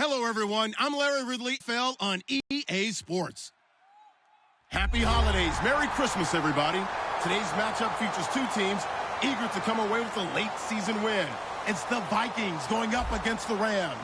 Hello, everyone. I'm Larry Ridley, Fell on EA Sports. Happy holidays. Merry Christmas, everybody. Today's matchup features two teams eager to come away with a late season win. It's the Vikings going up against the Rams.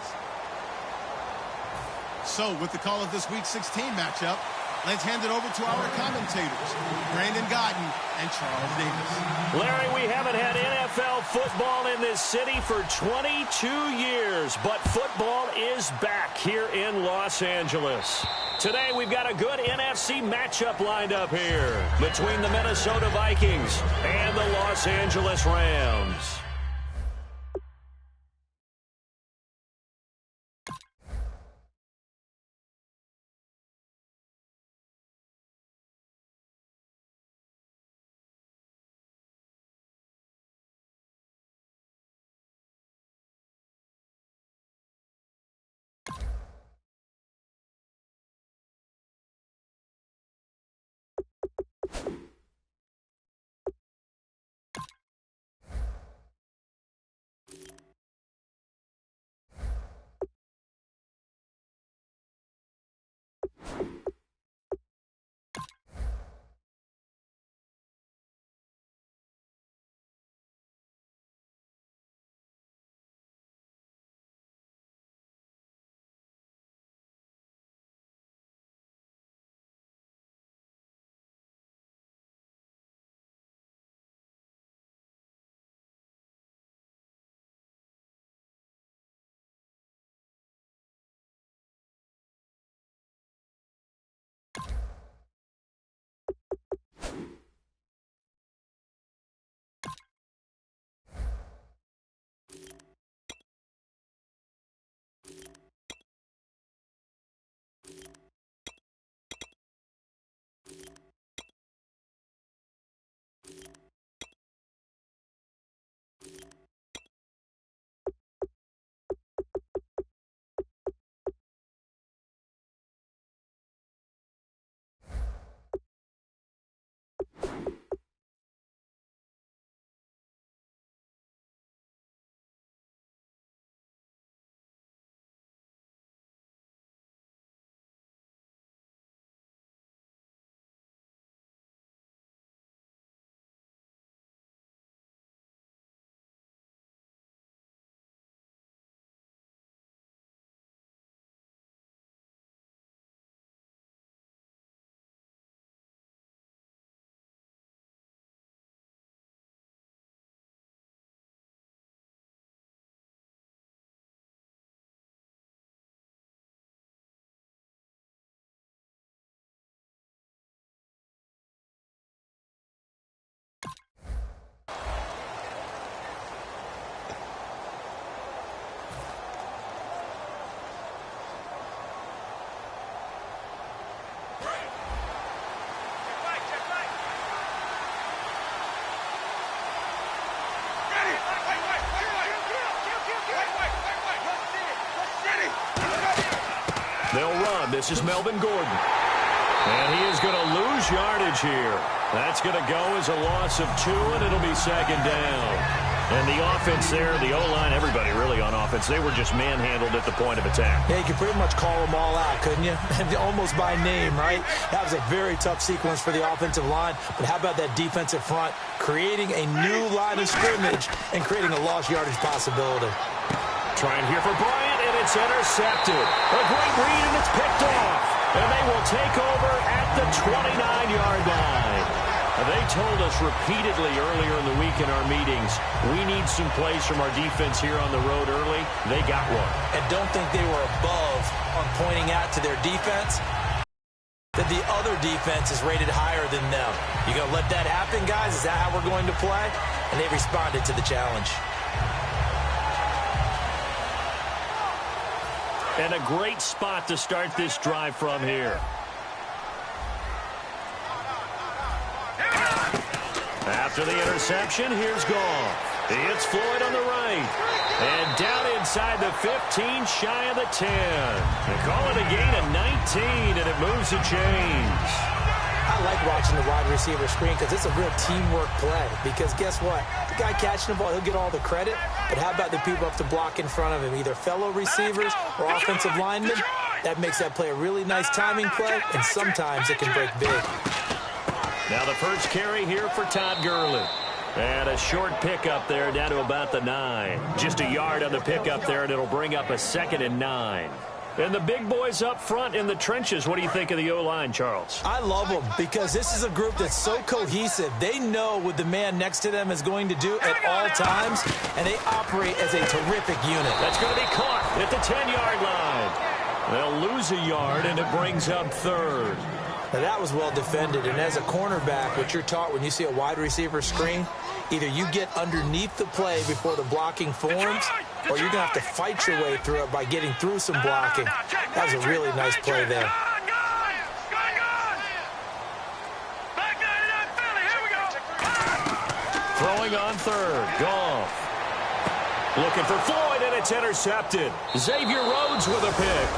So, with the call of this Week 16 matchup, let's hand it over to our commentators, Brandon Godden and Charles Davis. Larry, we haven't had NFL football in this city for 22 years, but football is back here in Los Angeles. Today, we've got a good NFC matchup lined up here between the Minnesota Vikings and the Los Angeles Rams. They'll run. This is Melvin Gordon. And he is going to lose yardage here. That's going to go as a loss of 2, and it'll be second down. And the offense there, the O-line, everybody really on offense, they were just manhandled at the point of attack. Yeah, you could pretty much call them all out, couldn't you? Almost by name, right? That was a very tough sequence for the offensive line. But how about that defensive front creating a new line of scrimmage and creating a lost yardage possibility? Trying here for Bryant, and it's intercepted. A great read, and it's picked off. And they will take over at the 29-yard line. They told us repeatedly earlier in the week in our meetings, we need some plays from our defense here on the road early. They got one. And don't think they were above on pointing out to their defense that the other defense is rated higher than them. You going to let that happen, guys? Is that how we're going to play? And they responded to the challenge. And a great spot to start this drive from here. After the interception, here's Goff. It's Floyd on the right. And down inside the 15, shy of the 10. They call it a gain of 19, and it moves the chains. I I like watching the wide receiver screen because it's a real teamwork play. Because guess what? The guy catching the ball, he'll get all the credit. But how about the people up to block in front of him, either fellow receivers or offensive linemen? That makes that play a really nice timing play, and sometimes it can break big. Now the first carry here for Todd Gurley. And a short pickup there down to about the 9. Just a yard on the pickup there, and it'll bring up a 2nd and 9. And the big boys up front in the trenches. What do you think of the O-line, Charles? I love them because this is a group that's so cohesive. They know what the man next to them is going to do at all times, and they operate as a terrific unit. That's going to be caught at the 10-yard line. They'll lose a yard, and it brings up 3rd. Now, that was well defended, and as a cornerback, what you're taught when you see a wide receiver screen, either you get underneath the play before the blocking forms, or you're going to have to fight your way through it by getting through some blocking. That was a really nice play there. Throwing on 3rd, Goff. Looking for Floyd, and it's intercepted. Xavier Rhodes with a pick.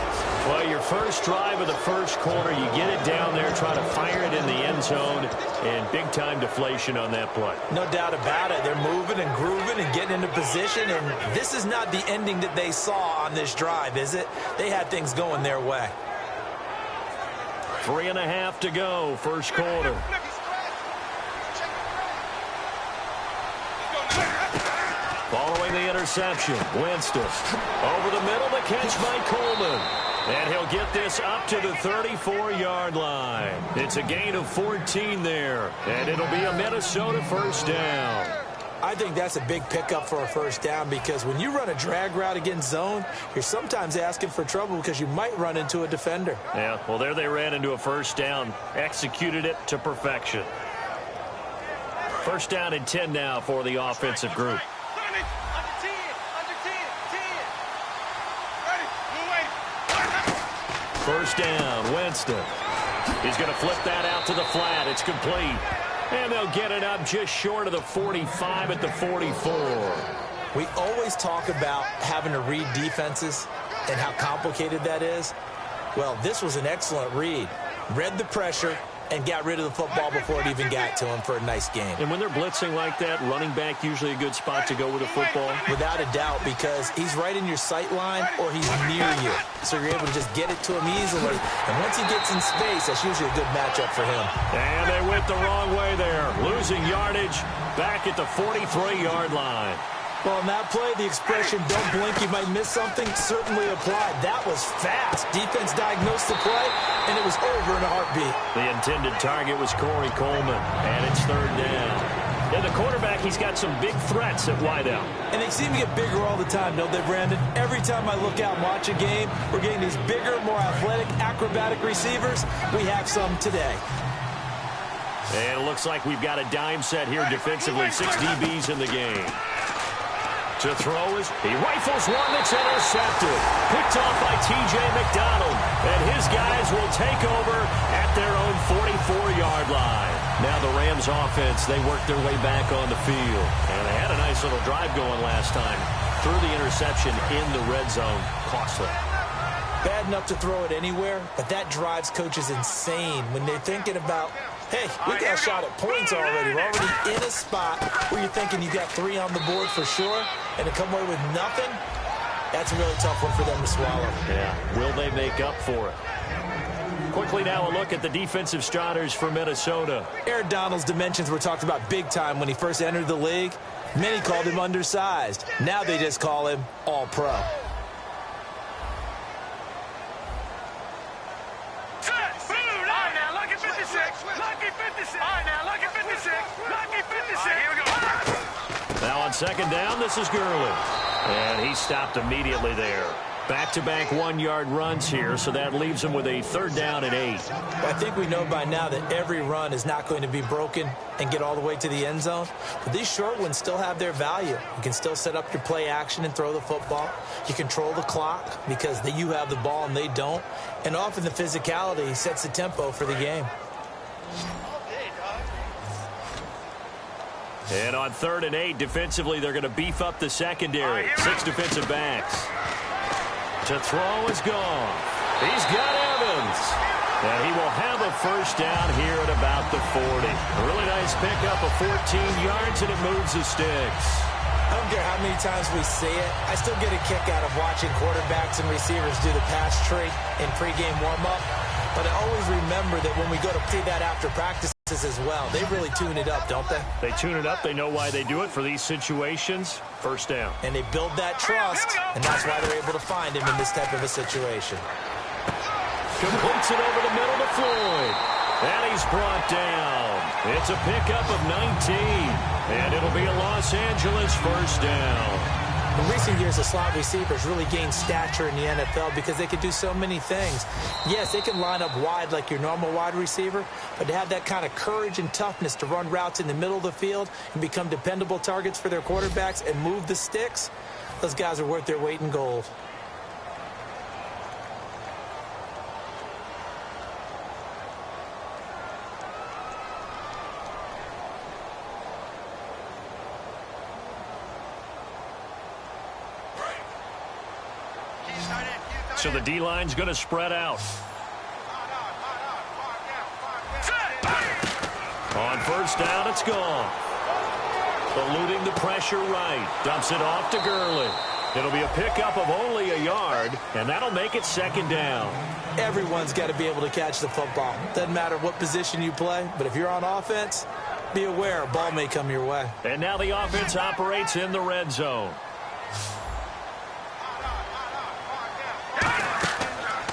Well, your first drive of the first quarter, you get it down there, try to fire it in the end zone, and big-time deflation on that play. No doubt about it. They're moving and grooving and getting into position, and this is not the ending that they saw on this drive, is it? They had things going their way. 3.5 to go, first quarter. Following the interception, Winston. Over the middle, the catch by Coleman. And he'll get this up to the 34-yard line. It's a gain of 14 there. And it'll be a Minnesota first down. I think that's a big pickup for a first down because when you run a drag route against zone, you're sometimes asking for trouble because you might run into a defender. Yeah, well, there they ran into a first down. Executed it to perfection. First down and 10 now for the offensive group. First down, Winston. He's going to flip that out to the flat. It's complete. And they'll get it up just short of the 45 at the 44. We always talk about having to read defenses and how complicated that is. Well, this was an excellent read. Read the pressure and got rid of the football before it even got to him for a nice game. And when they're blitzing like that, running back usually a good spot to go with a football? Without a doubt, because he's right in your sight line or he's near you. So you're able to just get it to him easily. And once he gets in space, that's usually a good matchup for him. And they went the wrong way there. Losing yardage back at the 43-yard line. Well, in that play, the expression, don't blink, you might miss something, certainly applied. That was fast. Defense diagnosed the play, and it was over in a heartbeat. The intended target was Corey Coleman, and it's 3rd down. And the quarterback, he's got some big threats at wideout. And they seem to get bigger all the time, don't they, Brandon? Every time I look out and watch a game, we're getting these bigger, more athletic, acrobatic receivers. We have some today. And it looks like we've got a dime set here defensively. 6 DBs in the game. To throw is, he rifles one that's intercepted. Picked off by T.J. McDonald. And his guys will take over at their own 44-yard line. Now the Rams offense, they work their way back on the field. And they had a nice little drive going last time. Threw the interception in the red zone. Costly. Bad enough to throw it anywhere, but that drives coaches insane when they're thinking about, hey, we got a shot at points already. We're already in a spot where you're thinking you got 3 on the board for sure, and to come away with nothing, that's a really tough one for them to swallow. Yeah, will they make up for it? Quickly now a look at the defensive starters for Minnesota. Aaron Donald's dimensions were talked about big time when he first entered the league. Many called him undersized. Now they just call him all-pro. Now on 2nd down, this is Gurley. And he stopped immediately there. Back-to-back 1-yard runs here, so that leaves him with a 3rd down and 8. I think we know by now that every run is not going to be broken and get all the way to the end zone. But these short ones still have their value. You can still set up your play action and throw the football. You control the clock because you have the ball and they don't. And often the physicality sets the tempo for the game. And on 3rd and 8, defensively, they're going to beef up the secondary. 6 defensive backs. To throw is gone. He's got Evans. And he will have a first down here at about the 40. A really nice pickup of 14 yards, and it moves the sticks. I don't care how many times we see it. I still get a kick out of watching quarterbacks and receivers do the pass tree in pregame warm-up. But I always remember that when we go to see that after practices as well, they really tune it up, don't they? They tune it up. They know why they do it for these situations. First down. And they build that trust, and that's why they're able to find him in this type of a situation. Completes it over the middle to Floyd. And he's brought down. It's a pickup of 19. And it'll be a Los Angeles first down. In recent years, the slot receivers really gained stature in the NFL because they can do so many things. Yes, they can line up wide like your normal wide receiver, but to have that kind of courage and toughness to run routes in the middle of the field and become dependable targets for their quarterbacks and move the sticks, those guys are worth their weight in gold. So the D-line's going to spread out. On first down, it's gone. Eluding the pressure right. Dumps it off to Gurley. It'll be a pickup of only a yard, and that'll make it second down. Everyone's got to be able to catch the football. Doesn't matter what position you play, but if you're on offense, be aware a ball may come your way. And now the offense operates in the red zone.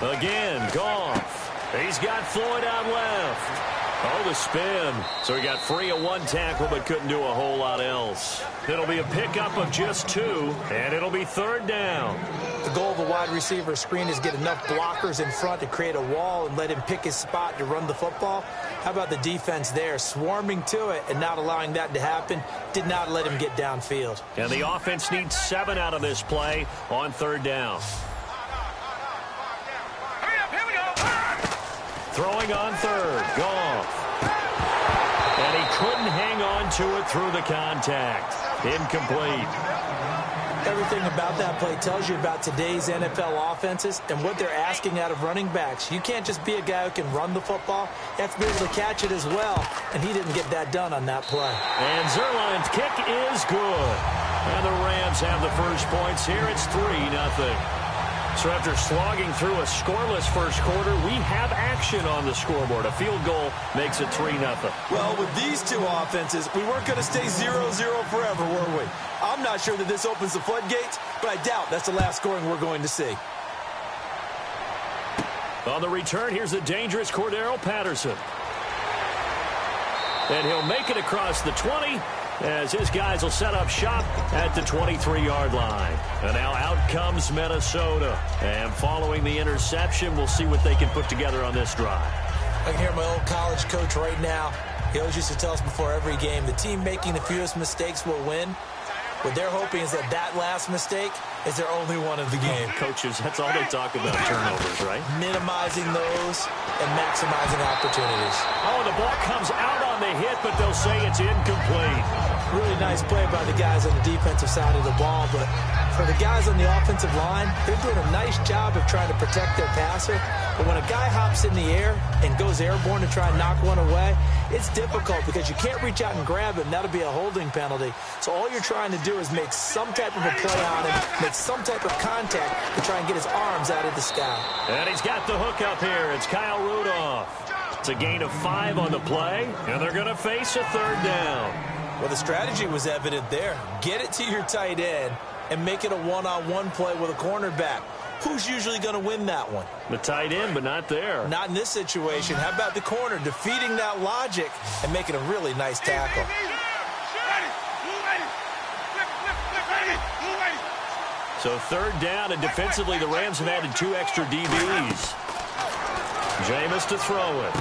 Again, Goff. He's got Floyd out left. Oh, the spin. So he got free of one tackle but couldn't do a whole lot else. It'll be a pickup of just 2, and it'll be third down. The goal of a wide receiver screen is get enough blockers in front to create a wall and let him pick his spot to run the football. How about the defense there, swarming to it and not allowing that to happen? Did not let him get downfield. And the offense needs 7 out of this play on third down. Throwing on third, Goff. And he couldn't hang on to it through the contact. Incomplete. Everything about that play tells you about today's NFL offenses and what they're asking out of running backs. You can't just be a guy who can run the football. You have to be able to catch it as well, and he didn't get that done on that play. And Zerline's kick is good. And the Rams have the first points here. It's 3-0. So after slogging through a scoreless first quarter, we have action on the scoreboard. A field goal makes it 3-0. Well, with these two offenses, we weren't going to stay 0-0 forever, were we? I'm not sure that this opens the floodgates, but I doubt that's the last scoring we're going to see. On the return, here's the dangerous Cordero Patterson. And he'll make it across the 20 as his guys will set up shop at the 23-yard line. And now out comes Minnesota. And following the interception, we'll see what they can put together on this drive. I can hear my old college coach right now. He always used to tell us before every game, the team making the fewest mistakes will win. What they're hoping is that that last mistake is their only one of the game. Coaches, that's all they talk about, turnovers, right? Minimizing those and maximizing opportunities. Oh, the ball comes out on the hit, but they'll say it's incomplete. Really nice play by the guys on the defensive side of the ball, but for the guys on the offensive line, they're doing a nice job of trying to protect their passer. But when a guy hops in the air and goes airborne to try and knock one away, it's difficult because you can't reach out and grab him. That'll be a holding penalty. So all you're trying to do is make some type of a play on him, make some type of contact to try and get his arms out of the sky. And he's got the hook up here. It's Kyle Rudolph. It's a gain of 5 on the play, and they're going to face a third down. Well, the strategy was evident there. Get it to your tight end and make it a one-on-one play with a cornerback. Who's usually going to win that one? The tight end, but not there. Not in this situation. How about the corner defeating that logic and making a really nice tackle? So third down, and defensively the Rams have added 2 extra DBs. Jameis to throw it.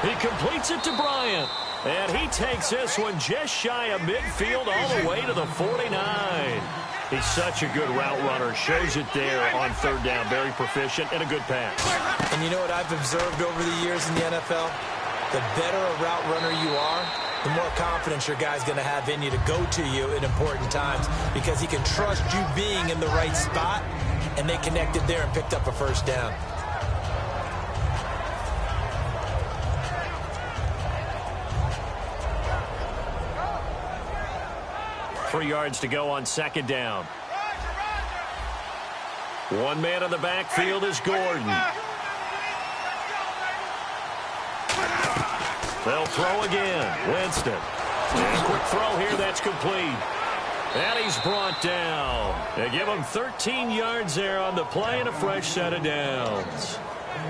He completes it to Bryant. And he takes this one just shy of midfield all the way to the 49. He's such a good route runner. Shows it there on third down. Very proficient and a good pass. And you know what I've observed over the years in the NFL? The better a route runner you are, the more confidence your guy's going to have in you to go to you in important times because he can trust you being in the right spot, and they connected there and picked up a first down. 3 yards to go on second down. One man in the backfield is Gordon. They'll throw again. Winston. And a quick throw here. That's complete. And he's brought down. They give him 13 yards there on the play and a fresh set of downs.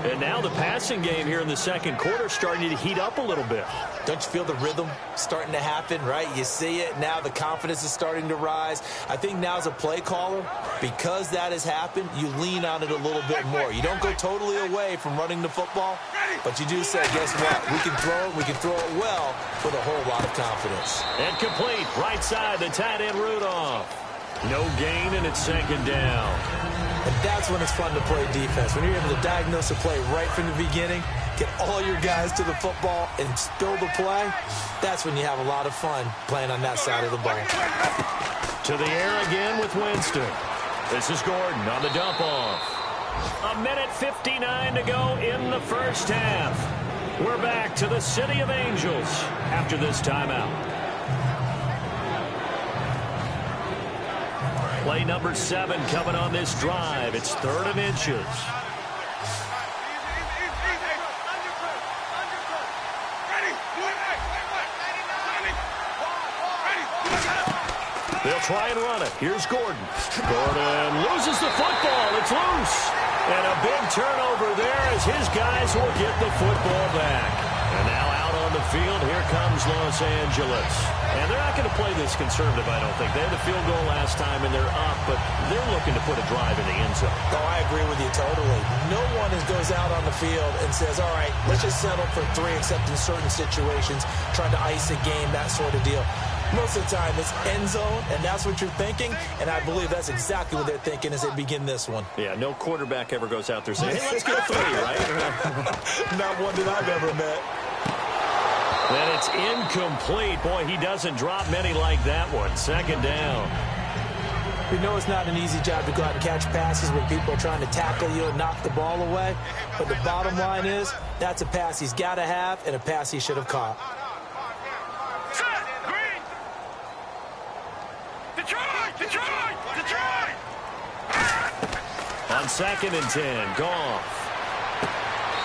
And now the passing game here in the second quarter starting to heat up a little bit. Don't you feel the rhythm starting to happen, right? You see it. Now the confidence is starting to rise. I think now as a play caller, because that has happened, you lean on it a little bit more. You don't go totally away from running the football, but you do say, guess what? We can throw it. We can throw it well with a whole lot of confidence. And complete. Right side, the tight end Rudolph. No gain, and it's second down. And that's when it's fun to play defense. When you're able to diagnose a play right from the beginning, get all your guys to the football, and spill the play, that's when you have a lot of fun playing on that side of the ball. To the air again with Winston. This is Gordon on the dump off. 1:59 to go in the first half. We're back to the City of Angels after this timeout. Play number 7 coming on this drive. It's 3rd and inches. They'll try and run it. Here's Gordon. Gordon loses the football. It's loose. And a big turnover there as his guys will get the football back. And now out on the field, here comes Los Angeles. And they're not going to play this conservative, I don't think. They had a field goal last time, and they're up, but they're looking to put a drive in the end zone. Oh, I agree with you totally. No one goes out on the field and says, all right, let's just settle for 3, except in certain situations, trying to ice a game, that sort of deal. Most of the time, it's end zone, and that's what you're thinking, and I believe that's exactly what they're thinking as they begin this one. Yeah, no quarterback ever goes out there saying, hey, let's get 3, right? Not one that I've ever met. And it's incomplete. Boy, he doesn't drop many like that one. Second down. We know it's not an easy job to go out and catch passes when people are trying to tackle you and knock the ball away, but the bottom line is that's a pass he's got to have and a pass he should have caught. On 2nd and 10, Goff.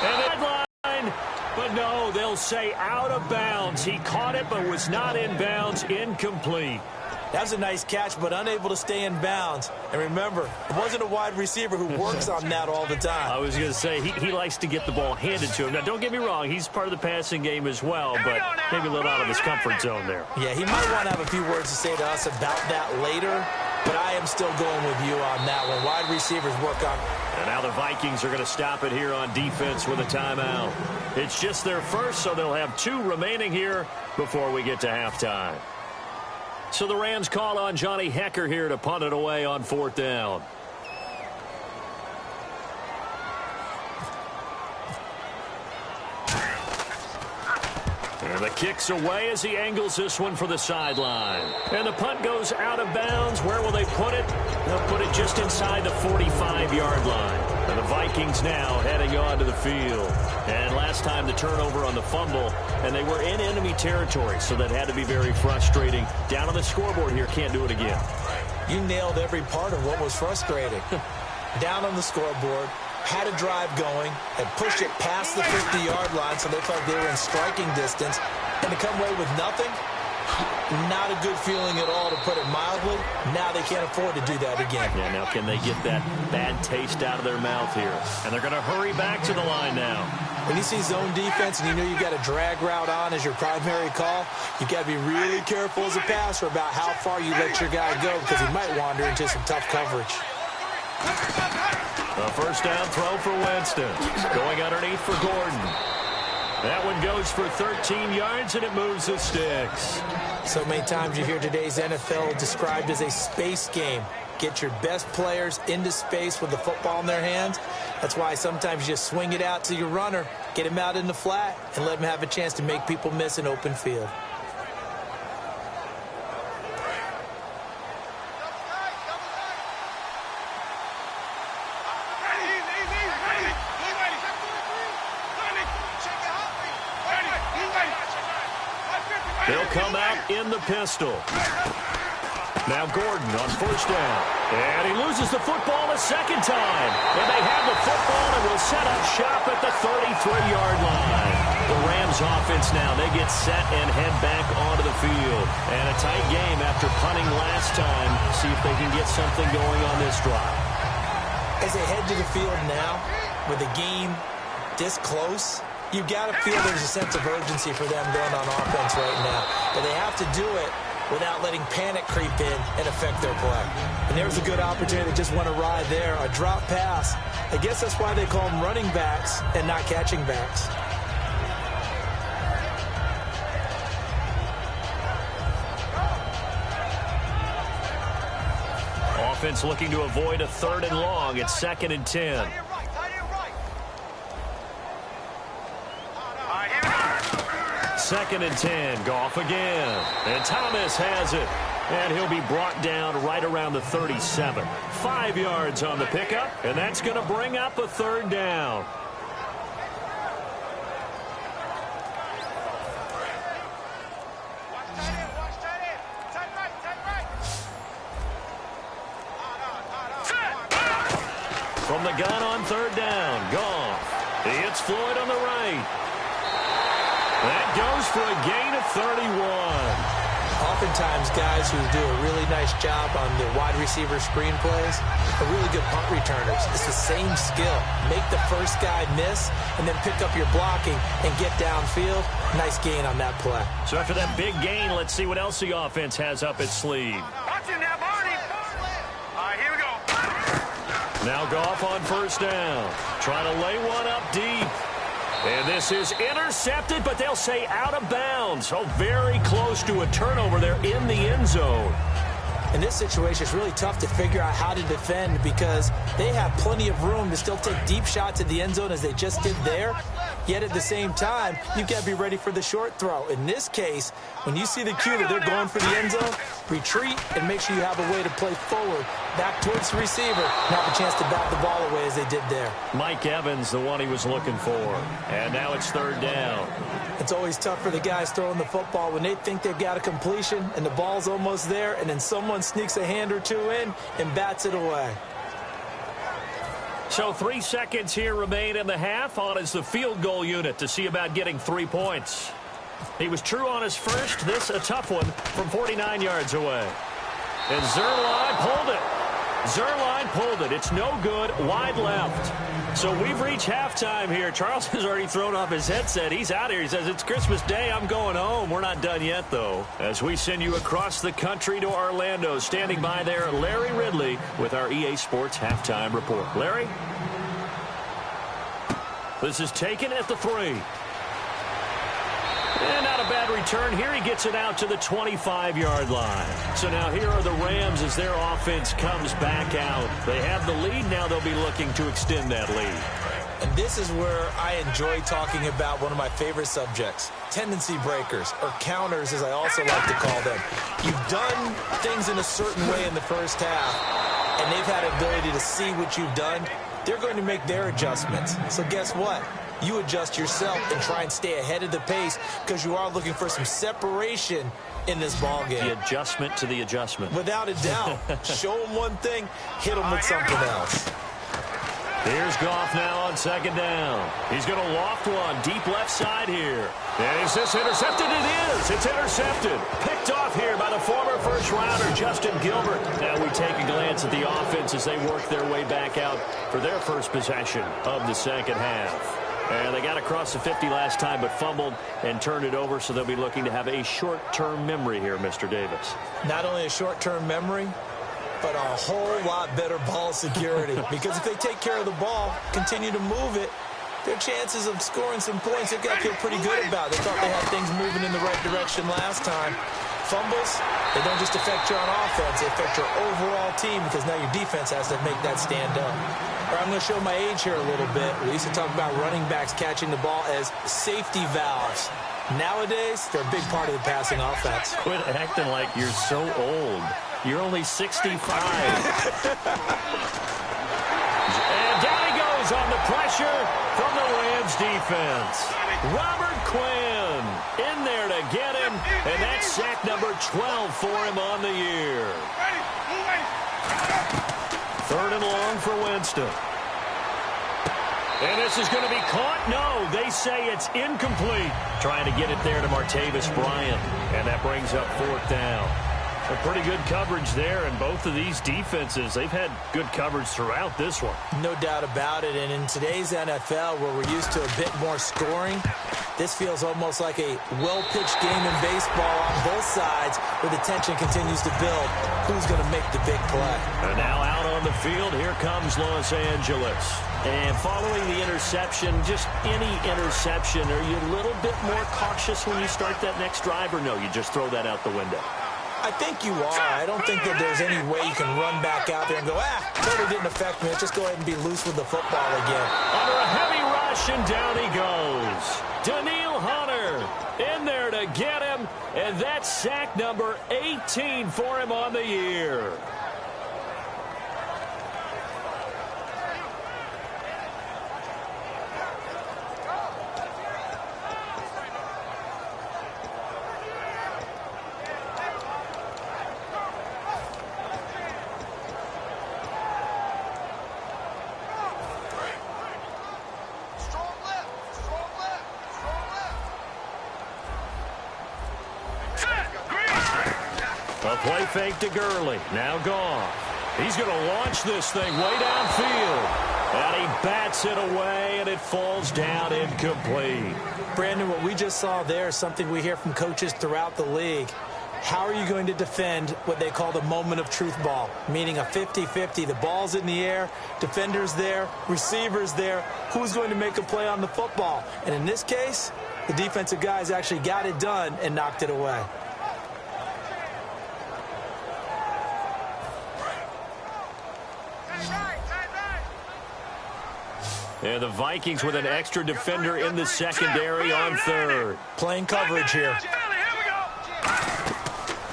And headline, but no, they'll say out of bounds. He caught it, but was not in bounds. Incomplete. That was a nice catch, but unable to stay in bounds. And remember, it wasn't a wide receiver who works on that all the time. I was going to say, he likes to get the ball handed to him. Now, don't get me wrong, he's part of the passing game as well, but maybe a little out of his comfort zone there. Yeah, he might want to have a few words to say to us about that later, but I am still going with you on that one. Wide receivers work on. And now the Vikings are going to stop it here on defense with a timeout. It's just their first, so they'll have 2 remaining here before we get to halftime. So the Rams call on Johnny Hecker here to punt it away on 4th down. And the kick's away as he angles this one for the sideline. And the punt goes out of bounds. Where will they put it? They'll put it just inside the 45-yard line. And the Vikings now heading onto the field. And last time the turnover on the fumble, and they were in enemy territory, so that had to be very frustrating. Down on the scoreboard here, can't do it again. You nailed every part of what was frustrating. Down on the scoreboard, had a drive going, had pushed it past the 50-yard line, so they felt they were in striking distance, and to come away with nothing, not a good feeling at all, to put it mildly. Now they can't afford to do that again. Yeah, now can they get that bad taste out of their mouth here? And they're going to hurry back to the line now. When you see zone defense and you know you've got a drag route on as your primary call, you've got to be really careful as a passer about how far you let your guy go, because he might wander into some tough coverage. A first down throw for Winston. Going underneath for Gordon. That one goes for 13 yards, and it moves the sticks. So many times you hear today's NFL described as a space game. Get your best players into space with the football in their hands. That's why sometimes you just swing it out to your runner, get him out in the flat, and let him have a chance to make people miss an open field. They'll come out in the pistol. Now Gordon on first down. And he loses the football a second time. And they have the football and will set up shop at the 33-yard line. The Rams offense now, they get set and head back onto the field. And a tight game after punting last time. See if they can get something going on this drive. As they head to the field now, with the game this close, you've got to feel there's a sense of urgency for them going on offense right now. But they have to do it without letting panic creep in and affect their play. And there's a good opportunity to just want to ride there. A drop pass. I guess that's why they call them running backs and not catching backs. Offense looking to avoid a 3rd and long. It's 2nd and 10. Second and 10. Goff again. And Thomas has it. And he'll be brought down right around the 37. 5 yards on the pickup. And that's going to bring up a 3rd down. From the gun on 3rd down. Goff. He hits Floyd on the right. That goes for a gain of 31. Oftentimes, guys who do a really nice job on the wide receiver screen plays are really good punt returners. It's the same skill. Make the first guy miss and then pick up your blocking and get downfield. Nice gain on that play. So after that big gain, let's see what else the offense has up its sleeve. Watch him now, Barney. All right, here we go. Now Goff on first down. Trying to lay one up deep. And this is intercepted, but they'll say out of bounds. So very close to a turnover there in the end zone. In this situation, it's really tough to figure out how to defend because they have plenty of room to still take deep shots at the end zone as they just did there. Yet at the same time, you've got to be ready for the short throw. In this case, when you see the cue that they're going for the end zone, retreat and make sure you have a way to play forward, back towards the receiver, and have a chance to bat the ball away as they did there. Mike Evans, the one he was looking for. And now it's 3rd down. It's always tough for the guys throwing the football when they think they've got a completion and the ball's almost there, and then someone sneaks a hand or two in and bats it away. So 3 seconds here remain in the half. On is the field goal unit to see about getting 3 points. He was true on his first. This a tough one from 49 yards away. And Zerline pulled it. Zerline pulled it. It's no good. Wide left. So we've reached halftime here. Charles has already thrown off his headset. He's out here. He says, it's Christmas Day. I'm going home. We're not done yet, though. As we send you across the country to Orlando, standing by there, Larry Ridley with our EA Sports Halftime Report. Larry? This is taken at the 3. And not a bad return here. He gets it out to the 25-yard line. So now here are the Rams as their offense comes back out. They have the lead. Now they'll be looking to extend that lead. And this is where I enjoy talking about one of my favorite subjects, tendency breakers, or counters as I also like to call them. You've done things in a certain way in the first half, and they've had ability to see what you've done. They're going to make their adjustments. So guess what? You adjust yourself and try and stay ahead of the pace because you are looking for some separation in this ball game. The adjustment to the adjustment. Without a doubt. Show them one thing, hit them with something else. Here's Goff now on 2nd down. He's going to loft one deep left side here. And is this intercepted? It is. It's intercepted. Picked off here by the former first-rounder, Justin Gilbert. Now we take a glance at the offense as they work their way back out for their first possession of the second half. And they got across the 50 last time, but fumbled and turned it over, so they'll be looking to have a short-term memory here, Mr. Davis. Not only a short-term memory, but a whole lot better ball security. Because if they take care of the ball, continue to move it, their chances of scoring some points, they've got to feel pretty good about. They thought they had things moving in the right direction last time. Fumbles, they don't just affect you on offense, they affect your overall team because now your defense has to make that stand up. All right, I'm going to show my age here a little bit. We used to talk about running backs catching the ball as safety valves. Nowadays, they're a big part of the passing offense. Quit acting like you're so old. You're only 65. And down he goes goes on the pressure from the Rams defense. Robert Quinn in there to get him, and that's sack number 12 for him on the year. 3rd and long for Winston. And this is going to be caught. No, they say it's incomplete. Trying to get it there to Martavis Bryant, and that brings up 4th down. A pretty good coverage there, and both of these defenses, they've had good coverage throughout this one. No doubt about it, and in today's NFL, where we're used to a bit more scoring, this feels almost like a well-pitched game in baseball on both sides, where the tension continues to build. Who's going to make the big play? And now out on the field, here comes Los Angeles. And following the interception, just any interception, are you a little bit more cautious when you start that next drive, or no, you just throw that out the window? I think you are. I don't think that there's any way you can run back out there and go, totally didn't affect me. Let's just go ahead and be loose with the football again. Under a heavy rush, and down he goes. Daniil Hunter in there to get him, and that's sack number 18 for him on the year. A play fake to Gurley. Now gone. He's going to launch this thing way downfield. And he bats it away, and it falls down incomplete. Brandon, what we just saw there is something we hear from coaches throughout the league. How are you going to defend what they call the moment of truth ball, meaning a 50-50? The ball's in the air, defender's there, receiver's there. Who's going to make a play on the football? And in this case, the defensive guys actually got it done and knocked it away. And the Vikings with an extra defender in the secondary on 3rd. Playing coverage here.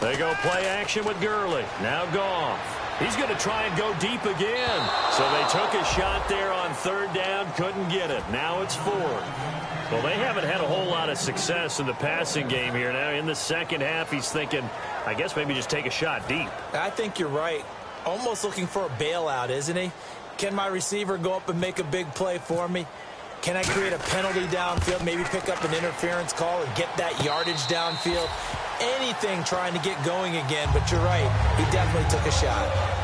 They go play action with Gurley. Now Goff. He's going to try and go deep again. So they took a shot there on 3rd down, couldn't get it. Now it's 4th. Well, they haven't had a whole lot of success in the passing game here. Now in the second half, he's thinking, I guess maybe just take a shot deep. I think you're right. Almost looking for a bailout, isn't he? Can my receiver go up and make a big play for me? Can I create a penalty downfield, maybe pick up an interference call and get that yardage downfield? Anything trying to get going again, but you're right. He definitely took a shot.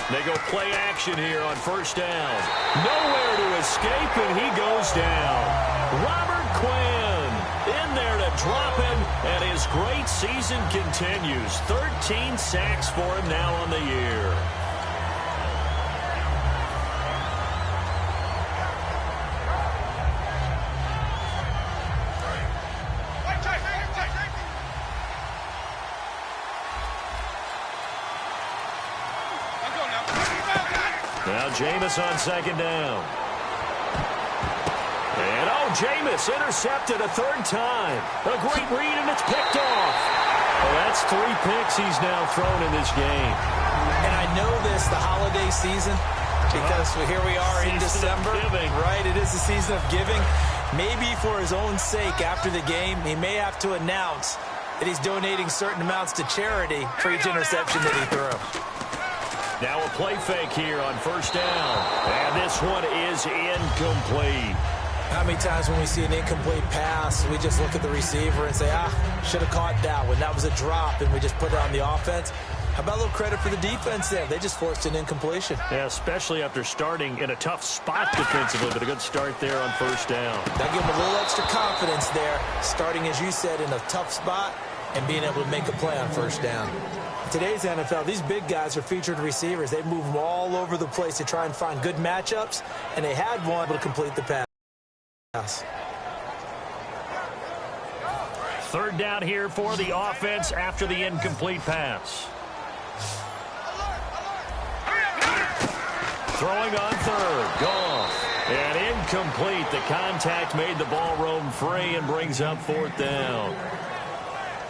They go play action here on 1st down. Nowhere to escape, and he goes down. Robert Quinn in there to drop him, and his great season continues. 13 sacks for him now on the year. Now Jameis on 2nd down. And Jameis intercepted a 3rd time. A great read, and it's picked off. Well, that's 3 picks he's now thrown in this game. And I know this, the holiday season, because here we are in December. Right, it is the season of giving. Maybe for his own sake after the game, he may have to announce that he's donating certain amounts to charity for each interception that he threw. Now a play fake here on 1st down. And this one is incomplete. How many times when we see an incomplete pass, we just look at the receiver and say, should have caught that one. That was a drop, and we just put it on the offense. How about a little credit for the defense there? They just forced an incompletion. Yeah, especially after starting in a tough spot defensively, but a good start there on 1st down. That gave them a little extra confidence there, starting, as you said, in a tough spot and being able to make a play on 1st down. In today's NFL, these big guys are featured receivers. They move them all over the place to try and find good matchups, and they had one to complete the pass. 3rd down here for the offense after the incomplete pass. Throwing on 3rd. Goff. incomplete. The contact made the ball roam free and brings up 4th down.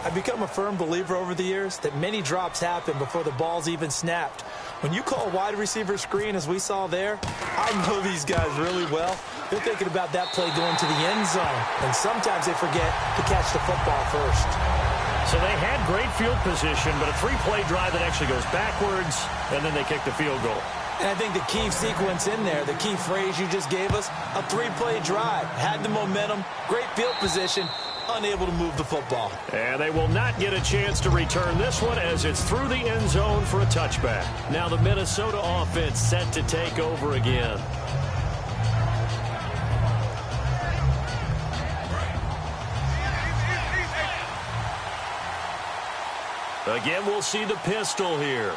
I've become a firm believer over the years that many drops happen before the ball's even snapped. When you call a wide receiver screen, as we saw there, I know these guys really well. They're thinking about that play going to the end zone, and sometimes they forget to catch the football first. So they had great field position, but a 3-play drive that actually goes backwards, and then they kick the field goal. And I think the key sequence in there, the key phrase you just gave us, a 3-play drive. Had the momentum, great field position, unable to move the football. And they will not get a chance to return this one as it's through the end zone for a touchback. Now the Minnesota offense set to take over again. Again, we'll see the pistol here.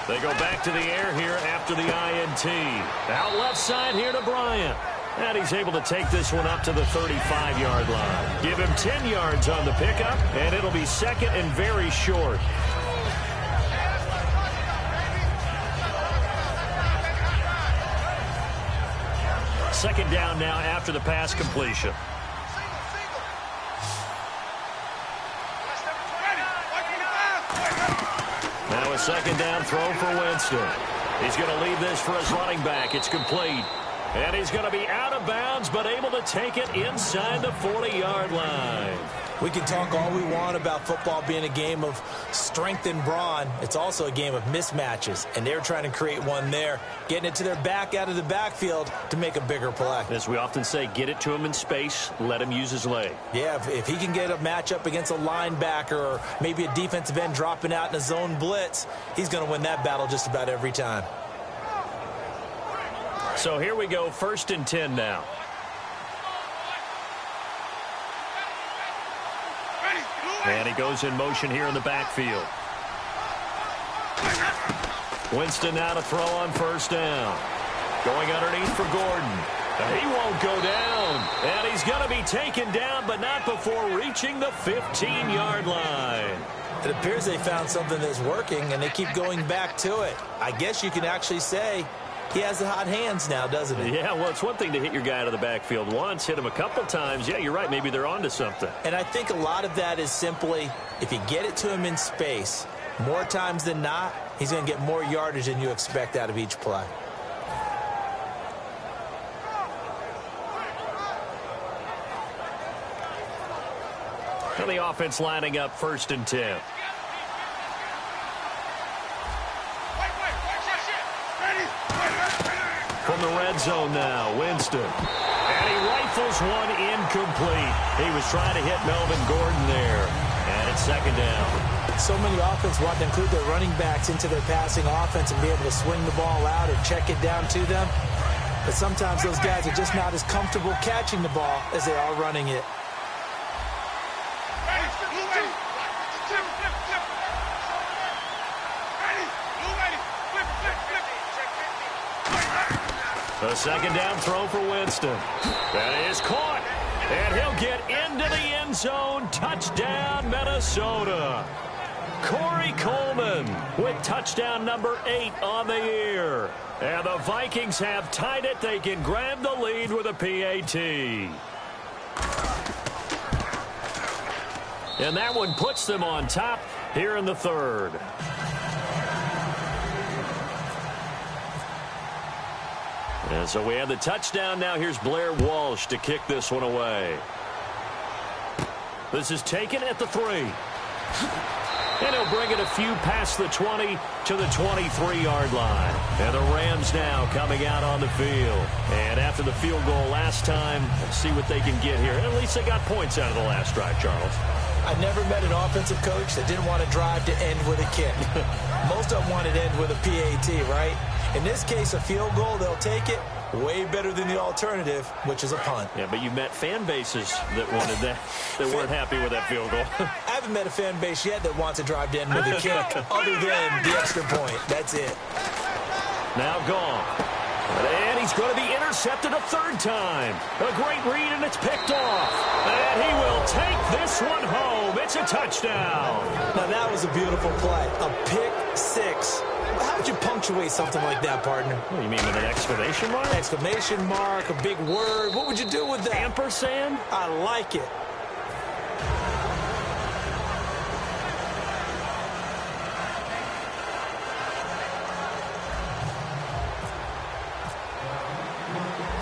They go back to the air here after the INT. Out left side here to Bryant. And he's able to take this one up to the 35-yard line. Give him 10 yards on the pickup, and it'll be 2nd and very short. Second down now after the pass completion. Now a 2nd down throw for Winston. He's going to leave this for his running back. It's complete. And he's going to be out of bounds, but able to take it inside the 40-yard line. We can talk all we want about football being a game of strength and brawn. It's also a game of mismatches, and they're trying to create one there, getting it to their back out of the backfield to make a bigger play. As we often say, get it to him in space, let him use his leg. Yeah, if he can get a matchup against a linebacker or maybe a defensive end dropping out in a zone blitz, he's going to win that battle just about every time. So here we go, 1st and 10 now. And he goes in motion here in the backfield. Winston now to throw on 1st down. Going underneath for Gordon. He won't go down. And he's going to be taken down, but not before reaching the 15-yard line. It appears they found something that's working, and they keep going back to it. I guess you can actually say he has the hot hands now, doesn't he? Yeah, well, it's one thing to hit your guy out of the backfield once, hit him a couple times. Yeah, you're right. Maybe they're onto something. And I think a lot of that is simply if you get it to him in space, more times than not, he's going to get more yardage than you expect out of each play. And the offense lining up 1st and 10. From the red zone now, Winston. And he rifles one incomplete. He was trying to hit Melvin Gordon there. And it's 2nd down. So many offenses want to include their running backs into their passing offense and be able to swing the ball out or check it down to them. But sometimes those guys are just not as comfortable catching the ball as they are running it. The 2nd down throw for Winston. That is caught. And he'll get into the end zone. Touchdown, Minnesota. Corey Coleman with touchdown number 8 on the year. And the Vikings have tied it. They can grab the lead with a PAT. And that one puts them on top here in the 3rd. And so we have the touchdown. Now here's Blair Walsh to kick this one away. This is taken at the 3. And he'll bring it a few past the 20 to the 23-yard line. And the Rams now coming out on the field. And after the field goal last time, let's see what they can get here. At least they got points out of the last drive, Charles. I never met an offensive coach that didn't want to drive to end with a kick. Most of them want it to end with a PAT, right? In this case, a field goal, they'll take it. Way better than the alternative, which is a punt. Yeah, but you've met fan bases that wanted that, that weren't happy with that field goal. I haven't met a fan base yet that wants to drive to end with a kick, other than the extra point. That's it. Now gone. And he's going to be intercepted a third time. A great read, and it's picked off. And he will take this one home. It's a touchdown. Now, that was a beautiful play. A pick six. How would you punctuate something like that, partner? What do you mean, with an exclamation mark? Exclamation mark, a big word. What would you do with that? Ampersand? I like it.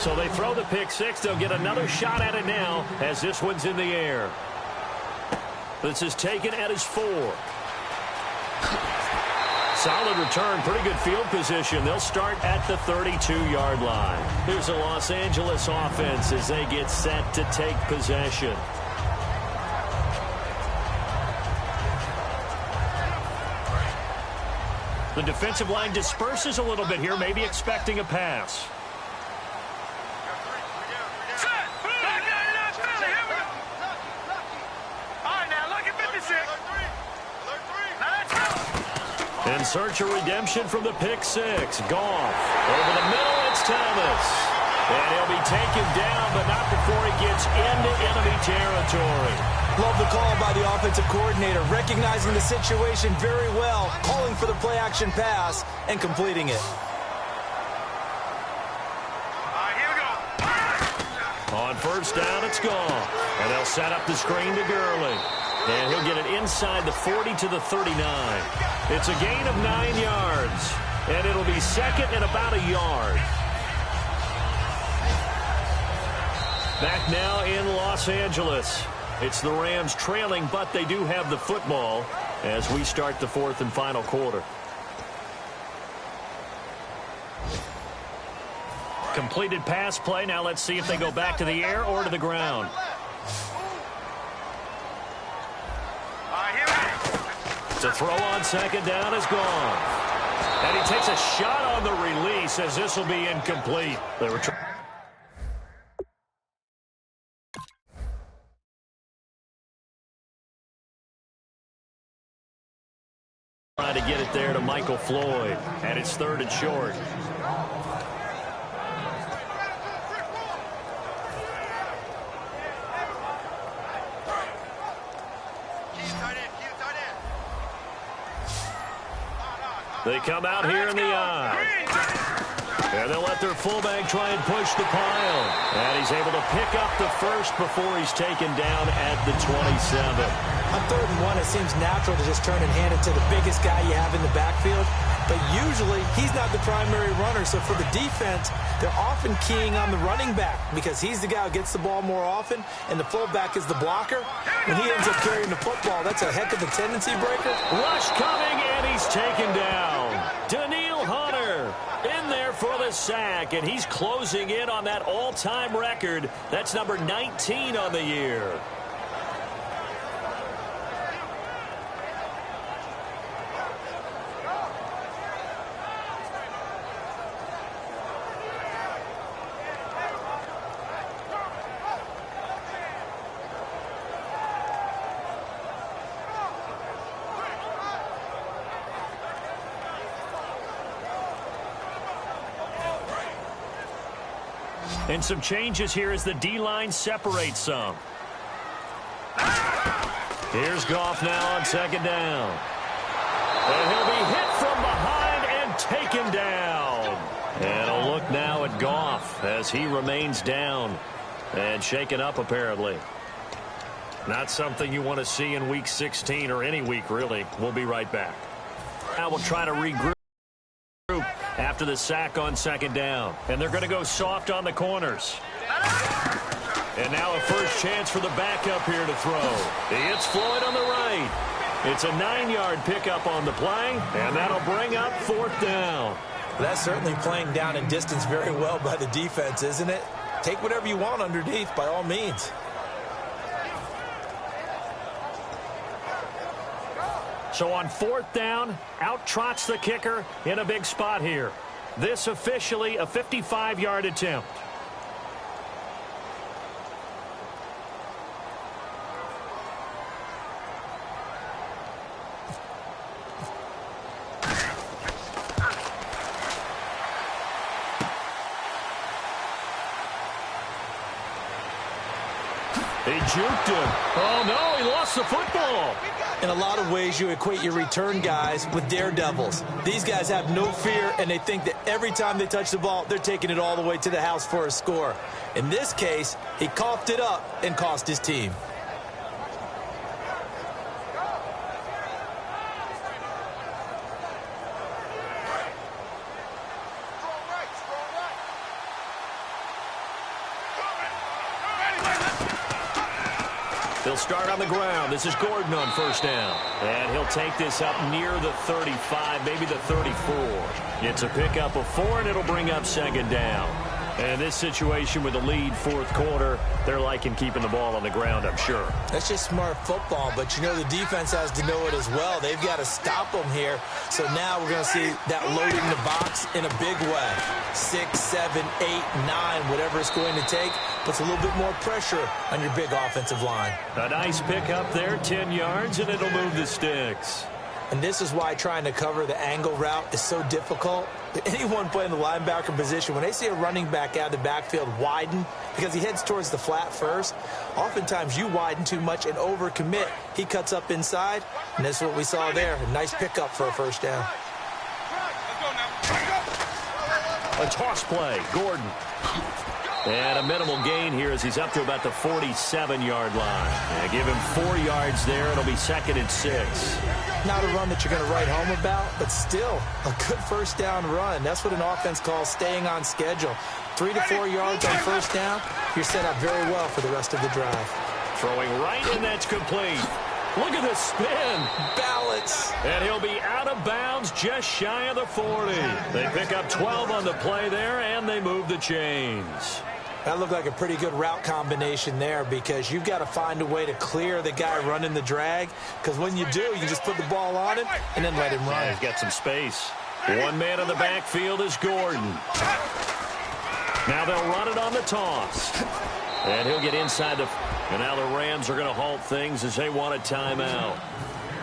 So they throw the pick six. They'll get another shot at it now as this one's in the air. This is taken at his 4. Solid return, pretty good field position. They'll start at the 32-yard line. Here's the Los Angeles offense as they get set to take possession. The defensive line disperses a little bit here, maybe expecting a pass. In search of redemption from the pick six. Goff. Over the middle, it's Thomas. And he'll be taken down, but not before he gets into enemy territory. Love the call by the offensive coordinator, recognizing the situation very well, calling for the play-action pass, and completing it. Here we go. On first down, it's Goff. And they'll set up the screen to Gurley. And he'll get it inside the 40 to the 39. It's a gain of 9 yards. And it'll be second and about a yard. Back now in Los Angeles. It's the Rams trailing, but they do have the football as we start the fourth and final quarter. Completed pass play. Now let's see if they go back to the air or to the ground. To throw on second down is gone. And he takes a shot on the release as this will be incomplete. They were trying to get it there to Michael Floyd. And it's third and short. They come out here in the eye. And they'll let their fullback try and push the pile. And he's able to pick up the first before he's taken down at the 27. On 3rd and 1, it seems natural to just turn and hand it to the biggest guy you have in the backfield. But usually, he's not the primary runner. So for the defense, they're often keying on the running back because he's the guy who gets the ball more often, and the fullback is the blocker. When he ends up carrying the football, that's a heck of a tendency breaker. Rush coming, and he's taken down. Daniil Hunter in there for the sack, and he's closing in on that all-time record. That's number 19 on the year. And some changes here as the D-line separates some. Here's Goff now on second down. And he'll be hit from behind and taken down. And a look now at Goff as he remains down and shaken up apparently. Not something you want to see in Week 16 or any week, really. We'll be right back. Now we'll try to regroup after the sack on second down. And they're going to go soft on the corners. And now a first chance for the backup here to throw. It's Floyd on the right. It's a 9-yard pickup on the play, and that'll bring up fourth down. That's certainly playing down in distance very well by the defense, isn't it? Take whatever you want underneath, by all means. So on fourth down, out trots the kicker in a big spot here. This officially a 55-yard attempt. He juked him. Oh, no, he lost the football. In a lot of ways, you equate your return guys with daredevils. These guys have no fear, and they think that every time they touch the ball, they're taking it all the way to the house for a score. In this case, he coughed it up and cost his team. They'll start on the ground. This is Gordon on first down. And he'll take this up near the 35, maybe the 34. It's a pickup of 4, and it'll bring up second down. And this situation with the lead fourth quarter, they're liking keeping the ball on the ground, I'm sure. That's just smart football, but you know the defense has to know it as well. They've got to stop them here. So now we're going to see that loading the box in a big way. 6, 7, 8, 9, whatever it's going to take, puts a little bit more pressure on your big offensive line. A nice pickup there, 10 yards, and it'll move the sticks. And this is why trying to cover the angle route is so difficult. Anyone playing the linebacker position, when they see a running back out of the backfield widen because he heads towards the flat first, oftentimes you widen too much and overcommit. He cuts up inside, and that's what we saw there. A nice pickup for a first down. A toss play, Gordon. And a minimal gain here as he's up to about the 47-yard line. And give him 4 yards there. It'll be 2nd and 6. Not a run that you're going to write home about, but still a good first down run. That's what an offense calls staying on schedule. 3 to 4 yards on first down, you're set up very well for the rest of the drive. Throwing right, and that's complete. Look at the spin. Balance. And he'll be out of bounds just shy of the 40. They pick up 12 on the play there, and they move the chains. That looked like a pretty good route combination there because you've got to find a way to clear the guy running the drag, because when you do, you just put the ball on him and then let him run. Yeah, he's got some space. One man in the backfield is Gordon. Now they'll run it on the toss. And he'll get inside the... And now the Rams are going to halt things as they want a timeout.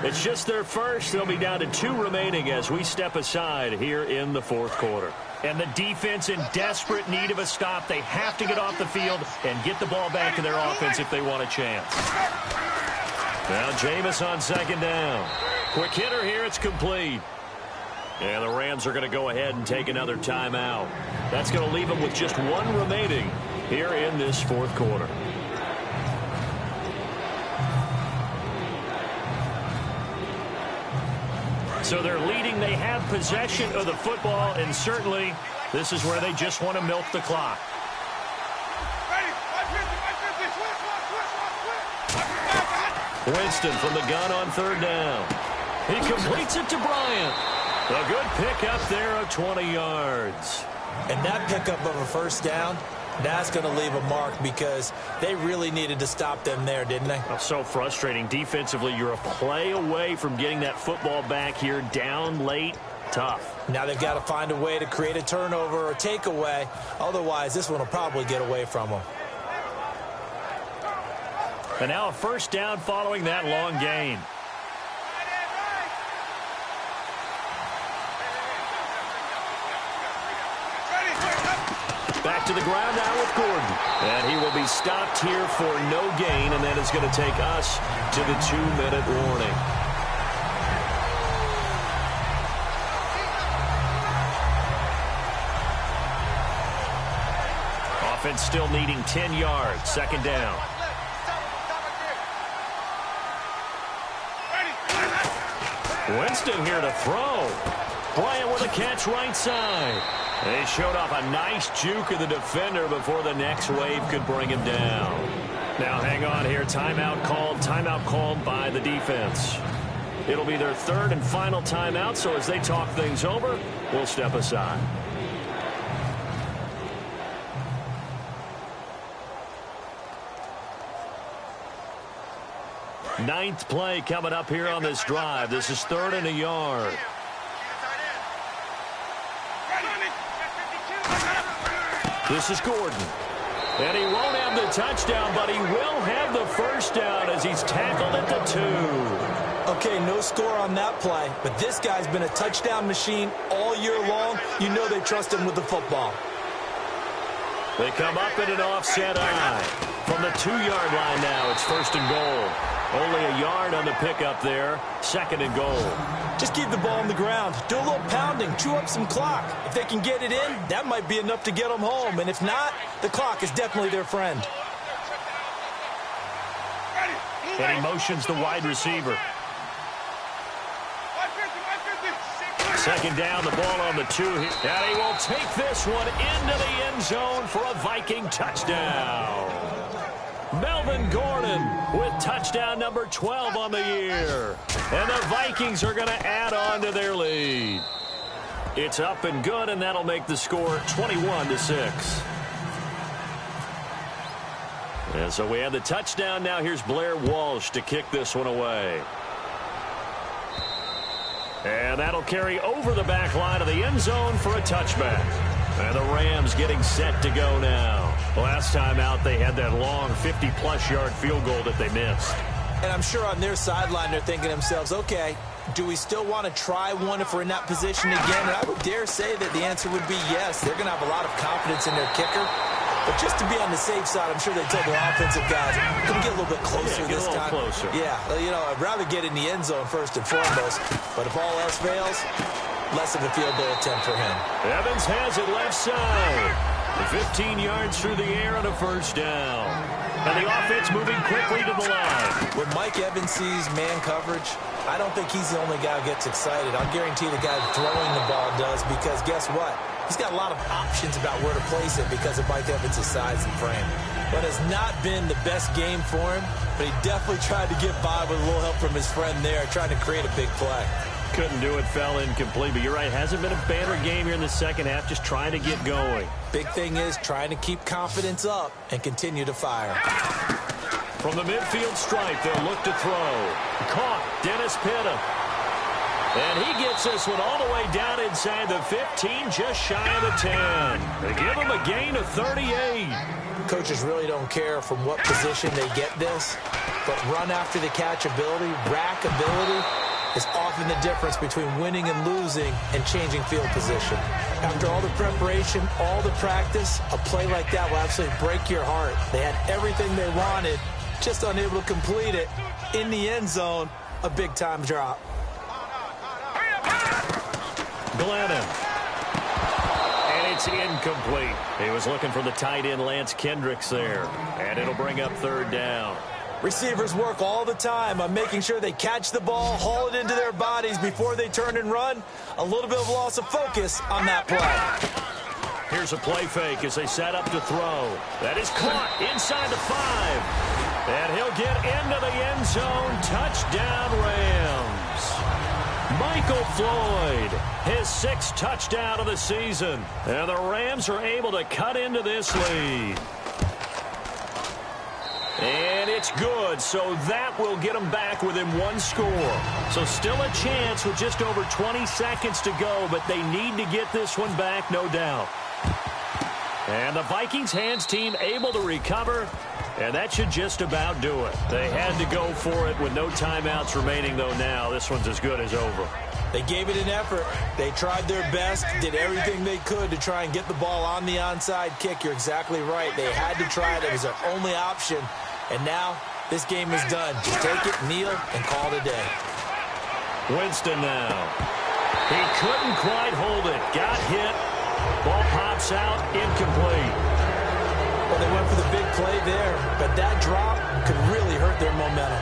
It's just their first. They'll be down to 2 remaining as we step aside here in the fourth quarter. And the defense in desperate need of a stop. They have to get off the field and get the ball back to their offense if they want a chance. Now Jameis on second down. Quick hitter here. It's complete. And the Rams are going to go ahead and take another timeout. That's going to leave them with just 1 remaining here in this fourth quarter. So they're leading. They have possession of the football, and certainly this is where they just want to milk the clock. Winston from the gun on third down. He completes it to Bryant. A good pickup there of 20 yards. And that pickup of a first down, that's going to leave a mark because they really needed to stop them there, didn't they? Oh, so frustrating. Defensively, you're a play away from getting that football back here down late. Tough. Now they've got to find a way to create a turnover or takeaway. Otherwise, this one will probably get away from them. And now a first down following that long gain. Back to the ground now with Gordon. And he will be stopped here for no gain, and that is going to take us to the 2-minute warning. Offense still needing 10 yards. Second down. Winston here to throw. Bryant with a catch right side. They showed off a nice juke of the defender before the next wave could bring him down. Now hang on here. Timeout called by the defense. It'll be their 3rd and final timeout, so as they talk things over, we'll step aside. Ninth play coming up here on this drive. This is 3rd and a yard. This is Gordon. And he won't have the touchdown, but he will have the first down as he's tackled at the 2. Okay, no score on that play, but this guy's been a touchdown machine all year long. You know they trust him with the football. They come up in an offset eye. From the 2-yard line now, it's 1st and goal. Only a yard on the pickup there. 2nd and goal. Just keep the ball on the ground. Do a little pounding. Chew up some clock. If they can get it in, that might be enough to get them home. And if not, the clock is definitely their friend. And he motions the wide receiver. 2nd down, the ball on the 2. And he will take this one into the end zone for a Viking touchdown. Melvin Gordon with touchdown number 12 on the year. And the Vikings are going to add on to their lead. It's up and good, and that'll make the score 21-6. And so we have the touchdown. Now here's Blair Walsh to kick this one away. And that'll carry over the back line of the end zone for a touchback. And the Rams getting set to go now. Last time out, they had that long 50-plus yard field goal that they missed. And I'm sure on their sideline, they're thinking to themselves, okay, do we still want to try one if we're in that position again? And I would dare say that the answer would be yes. They're going to have a lot of confidence in their kicker. But just to be on the safe side, I'm sure they tell their offensive guys, can we get a little bit closer this time? Closer. Yeah, you know, I'd rather get in the end zone first and foremost. But if all else fails, less of a field goal attempt for him. Evans has it left side. 15 yards through the air and a 1st down. And the offense moving quickly to the line. When Mike Evans sees man coverage, I don't think he's the only guy who gets excited. I'll guarantee the guy throwing the ball does, because guess what? He's got a lot of options about where to place it because of Mike Evans' size and frame. But it's not been the best game for him, but he definitely tried to get by with a little help from his friend there, trying to create a big play. Couldn't do it, fell incomplete. But you're right, hasn't been a banner game here in the second half, just trying to get going. Big thing is trying to keep confidence up and continue to fire. From the midfield stripe, they'll look to throw. Caught, Dennis Pitta. And he gets this one all the way down inside the 15, just shy of the 10. They give him a gain of 38. Coaches really don't care from what position they get this, but run after the catch ability, rack ability, is often the difference between winning and losing and changing field position. After all the preparation, all the practice, a play like that will absolutely break your heart. They had everything they wanted, just unable to complete it. In the end zone, a big-time drop. Glennon. And it's incomplete. He was looking for the tight end Lance Kendricks there. And it'll bring up 3rd down. Receivers work all the time on making sure they catch the ball, haul it into their bodies before they turn and run. A little bit of loss of focus on that play. Here's a play fake as they set up to throw. That is caught inside the 5. And he'll get into the end zone. Touchdown, Rams. Michael Floyd, his 6th touchdown of the season. And the Rams are able to cut into this lead. And it's good, so that will get them back within 1 score. So still a chance with just over 20 seconds to go, but they need to get this one back, no doubt. And the Vikings hands team able to recover, and that should just about do it. They had to go for it with no timeouts remaining, though now this one's as good as over. They gave it an effort. They tried their best, did everything they could to try and get the ball on the onside kick. You're exactly right. They had to try it. It was their only option. And now this game is done. Just take it, kneel, and call it a day. Winston now. He couldn't quite hold it. Got hit. Ball pops out, incomplete. Well, they went for the big play there, but that drop could really hurt their momentum.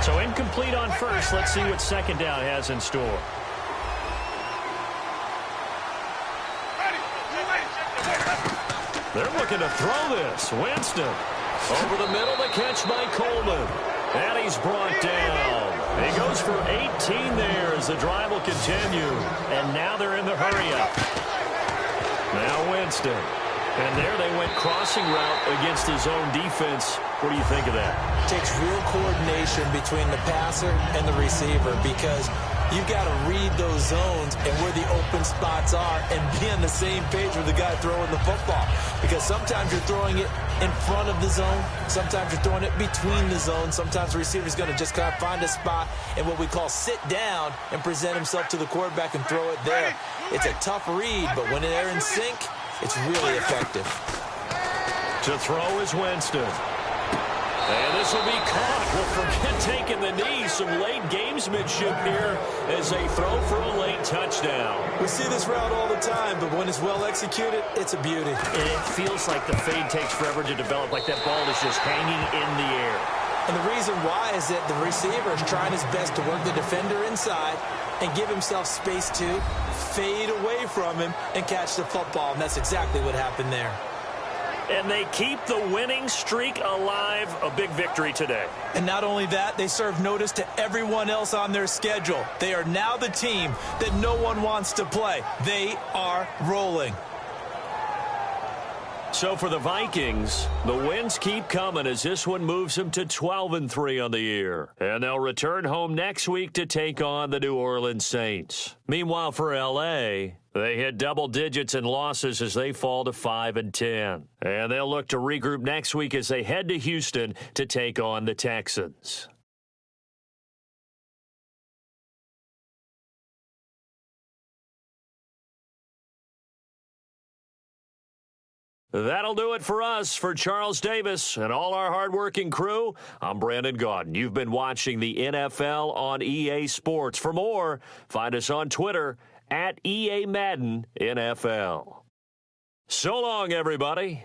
So incomplete on first. Let's see what 2nd down has in store. They're looking to throw this. Winston. Over the middle, the catch by Coleman. And he's brought down. He goes for 18 there as the drive will continue. And now they're in the hurry-up. Now Winston. And there they went crossing route against his own defense. What do you think of that? It takes real coordination between the passer and the receiver, because you've got to read those zones and where the open spots are and be on the same page with the guy throwing the football. Because sometimes you're throwing it in front of the zone. Sometimes you're throwing it between the zones. Sometimes the receiver's going to just kind of find a spot and what we call sit down and present himself to the quarterback and throw it there. It's a tough read, but when they're in sync, It's really effective. To throw is Winston. And this will be caught. Well, forget taking the knee. Some late gamesmanship here as they throw for a late touchdown. We see this route all the time, but when it's well executed, it's a beauty. And it feels like the fade takes forever to develop, like that ball is just hanging in the air. And the reason why is that the receiver is trying his best to work the defender inside and give himself space to fade away from him and catch the football. And that's exactly what happened there. And they keep the winning streak alive. A big victory today. And not only that, they serve notice to everyone else on their schedule. They are now the team that no one wants to play. They are rolling. So for the Vikings, the wins keep coming as this one moves them to 12-3 on the year. And they'll return home next week to take on the New Orleans Saints. Meanwhile, for L.A., they hit double digits in losses as they fall to 5-10. And they'll look to regroup next week as they head to Houston to take on the Texans. That'll do it for us. For Charles Davis and all our hardworking crew, I'm Brandon Gaudin. You've been watching the NFL on EA Sports. For more, find us on Twitter @EA Madden NFL. So long, everybody.